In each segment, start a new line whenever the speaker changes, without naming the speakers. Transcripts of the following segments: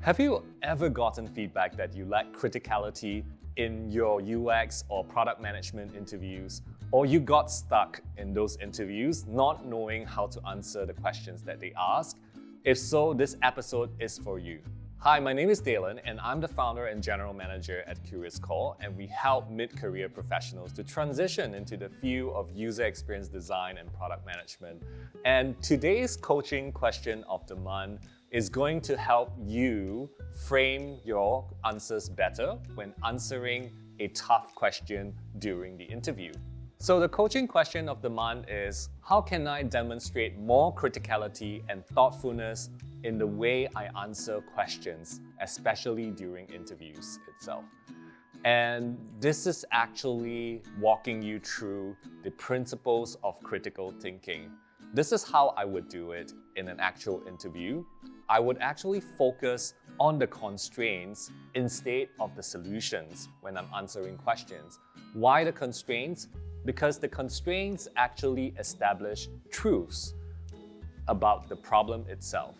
Have you ever gotten feedback that you lack criticality in your UX or product management interviews, or you got stuck in those interviews not knowing how to answer the questions that they ask? If so, this episode is for you. Hi, my name is Daylon and I'm the founder and general manager at CuriousCore, and we help mid-career professionals to transition into the field of user experience design and product management. And today's coaching question of the month is going to help you frame your answers better when answering a tough question during the interview. So the coaching question of the month is, how can I demonstrate more criticality and thoughtfulness in the way I answer questions, especially during interviews itself? And this is actually walking you through the principles of critical thinking. This is how I would do it in an actual interview. I would actually focus on the constraints instead of the solutions when I'm answering questions. Why the constraints? Because the constraints actually establish truths about the problem itself.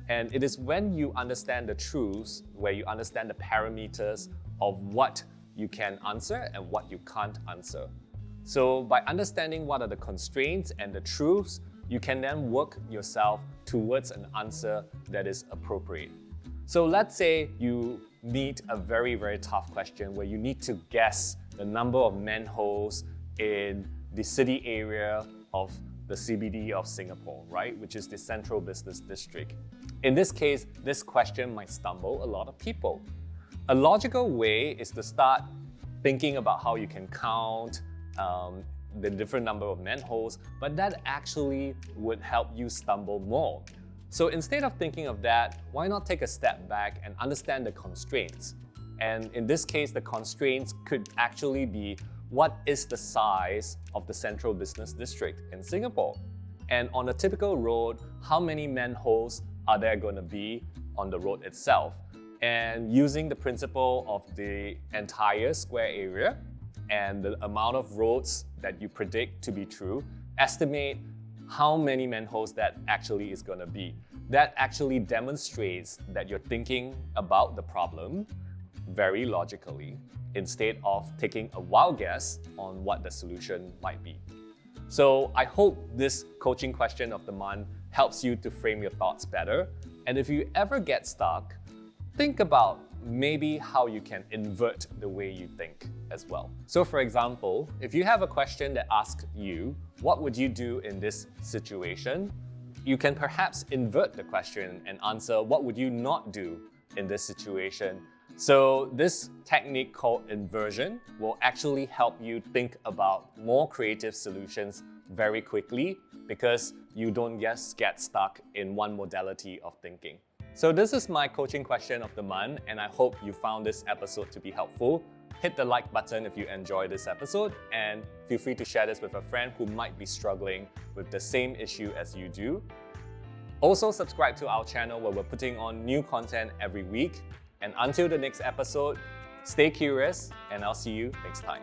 And it is when you understand the truths, where you understand the parameters of what you can answer and what you can't answer. So by understanding what are the constraints and the truths, you can then work yourself towards an answer that is appropriate. So let's say you meet a very, very tough question where you need to guess the number of manholes in the city area of the CBD of Singapore, right? Which is the Central Business District. In this case, this question might stumble a lot of people. A logical way is to start thinking about how you can count the different number of manholes, but that actually would help you stumble more. So instead of thinking of that, why not take a step back and understand the constraints? And in this case, the constraints could actually be, what is the size of the Central Business District in Singapore? And on a typical road, how many manholes are there going to be on the road itself? And using the principle of the entire square area and the amount of roads that you predict to be true, estimate how many manholes that actually is going to be. That actually demonstrates that you're thinking about the problem very logically, instead of taking a wild guess on what the solution might be. So I hope this coaching question of the month helps you to frame your thoughts better. And if you ever get stuck, think about maybe how you can invert the way you think as well. So for example, if you have a question that asks you, what would you do in this situation? You can perhaps invert the question and answer, what would you not do in this situation? So this technique called inversion will actually help you think about more creative solutions very quickly, because you don't just get stuck in one modality of thinking. So this is my coaching question of the month, and I hope you found this episode to be helpful. Hit the like button if you enjoyed this episode, and feel free to share this with a friend who might be struggling with the same issue as you do. Also subscribe to our channel where we're putting on new content every week. And until the next episode, stay curious, and I'll see you next time.